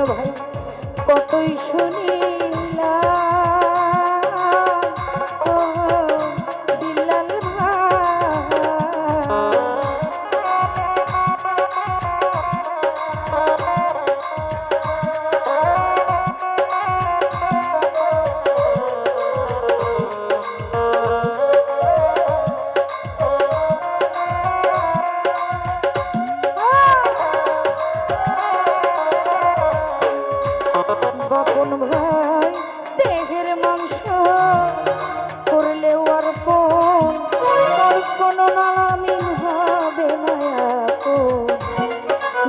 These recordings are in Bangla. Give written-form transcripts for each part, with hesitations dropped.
ভাই কতই শুনিলাম ও বিল্লাল বাপন ভাই দেহের মাংস করলেও আর কোনো নামিন হবে না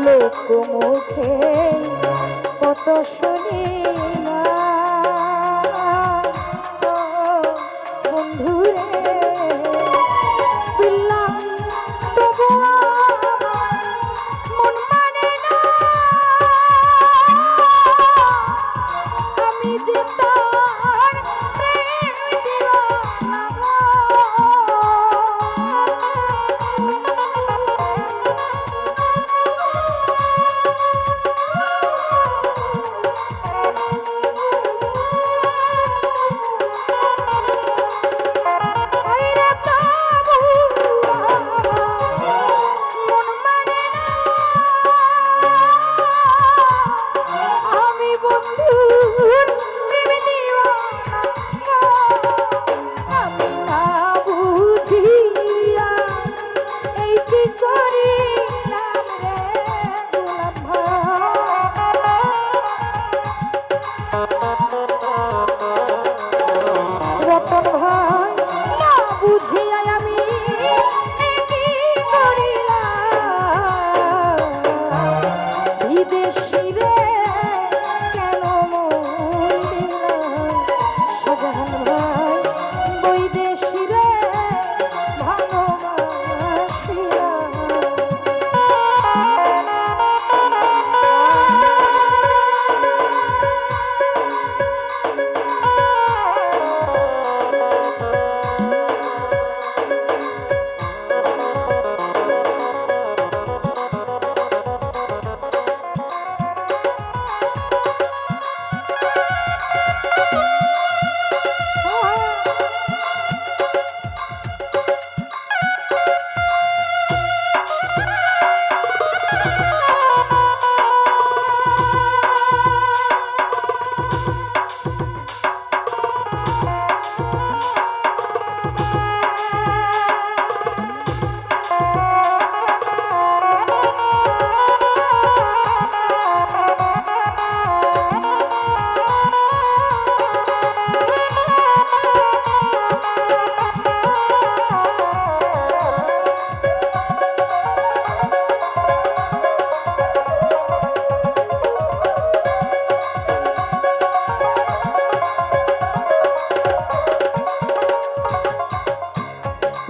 লোক মুখে কত শুনি না বন্ধুরে বিল্লাল তবু মন মানে না আমি যে তার প্রেম দিওয়ানা রতন ভাই না বুঝিয়া আমি কি করিলাম বিদেশি রে কেন মন দিলাম শাহজাহান ভাই বৈদেশি রে ভালোবাসিলাম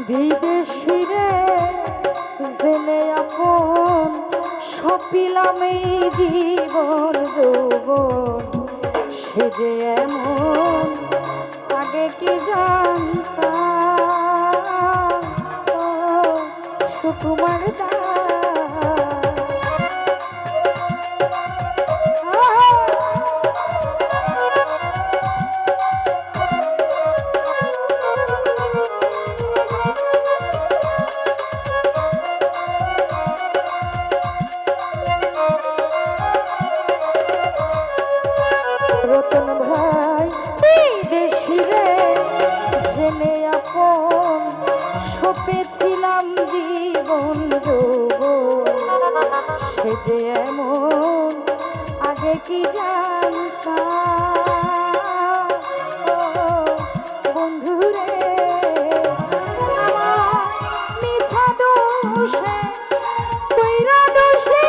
বিদেশি রে জেনে আপন সপিলাম এই জীবন যৌবন সে যে এমন আগে কি জানতাম সুকুমার দা রতন ভাই বিদেশি রে জেনে আপন সপেছিলাম জীবন যৌবন সে যে এমন আগে কি জানতাম বন্ধুরে আমার মিছা দোষে কইরা দোষে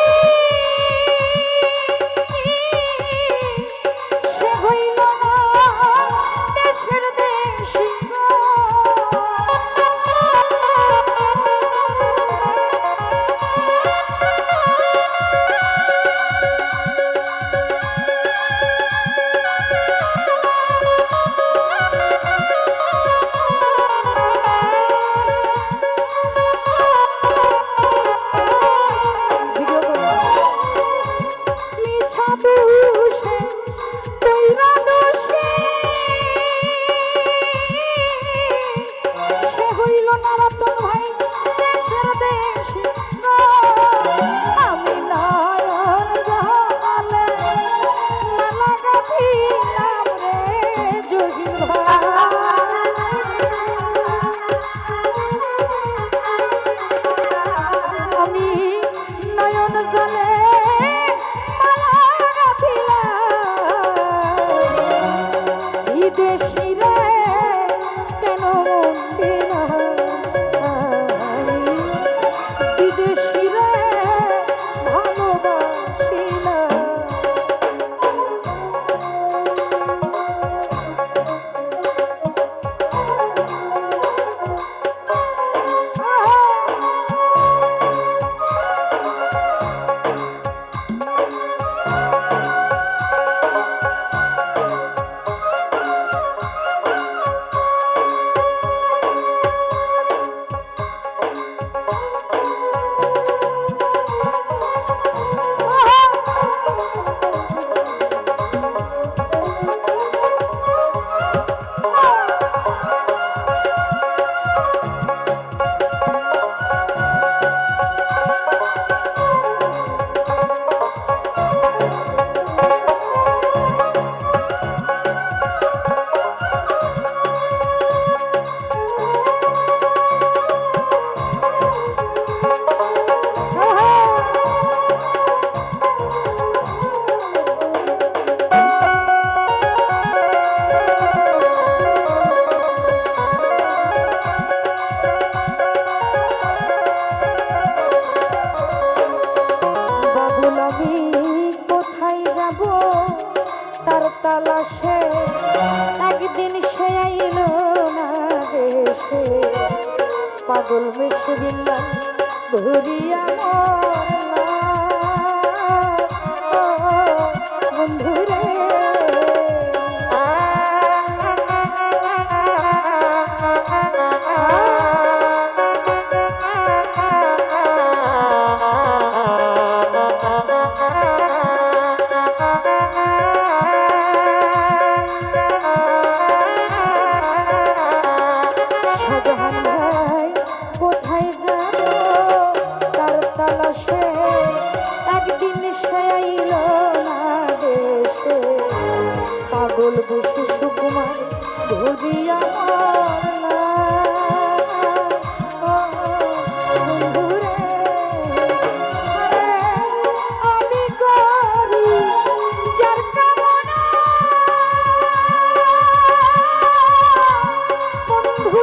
আমি কোথায় যাব তার তালাশে, একদিন সে আইলো না দেশে, পাগল বেশে বিল্লাল ঘুরিয়া বন্ধুরে। পাগল বসে সুকুমার ঘুরিয়া আমি করি যার কামনা বন্ধু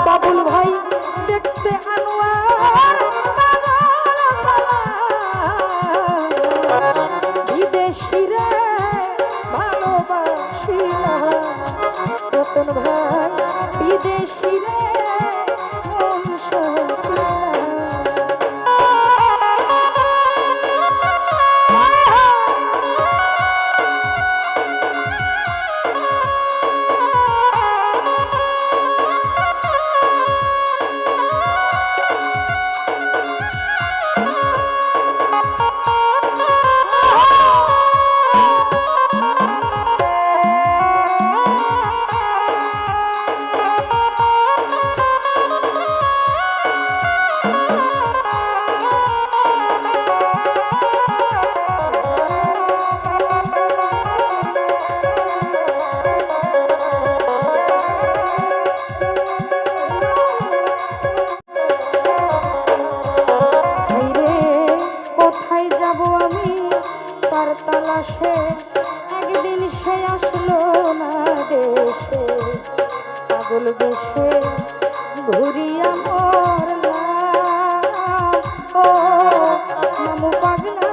বাবুল ভাই দেখতে আনোয়ার বিদেশিরে ভালোবাসিলা, রতন ভাই বিদেশিরে বংশ তালাশে, একদিন সে আসলো না দেশে, পাগল বেশে ঘুরিয়া মরলাম ও মামু পাগলা।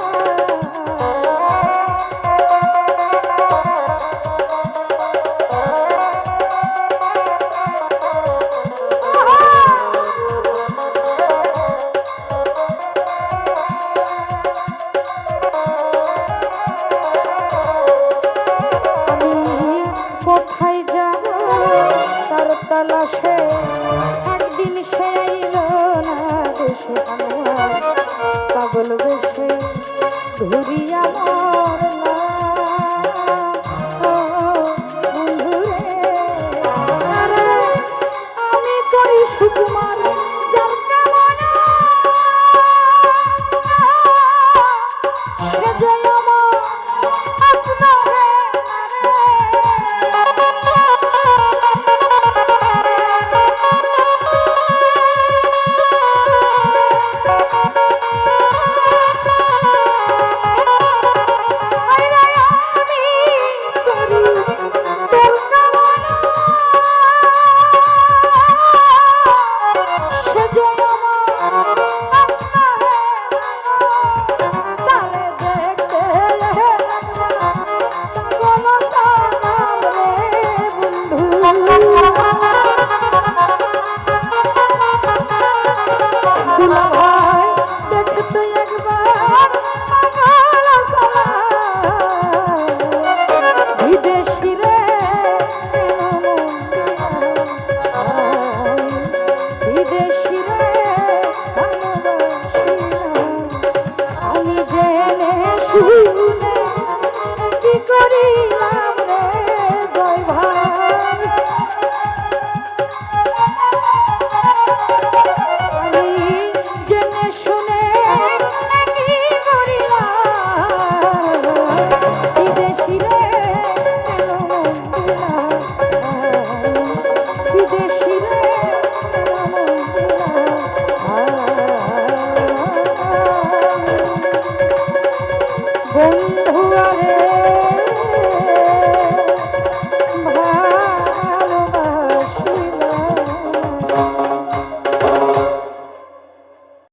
কোথায় যাব তার তালাশে, একদিন সে আইলো না দেশে, আমার পাগল বেশে ঘুরিয়া বন্ধুরে। আমি করি সুকুমার যার কামনা, সে যে আমার আসনা দুলা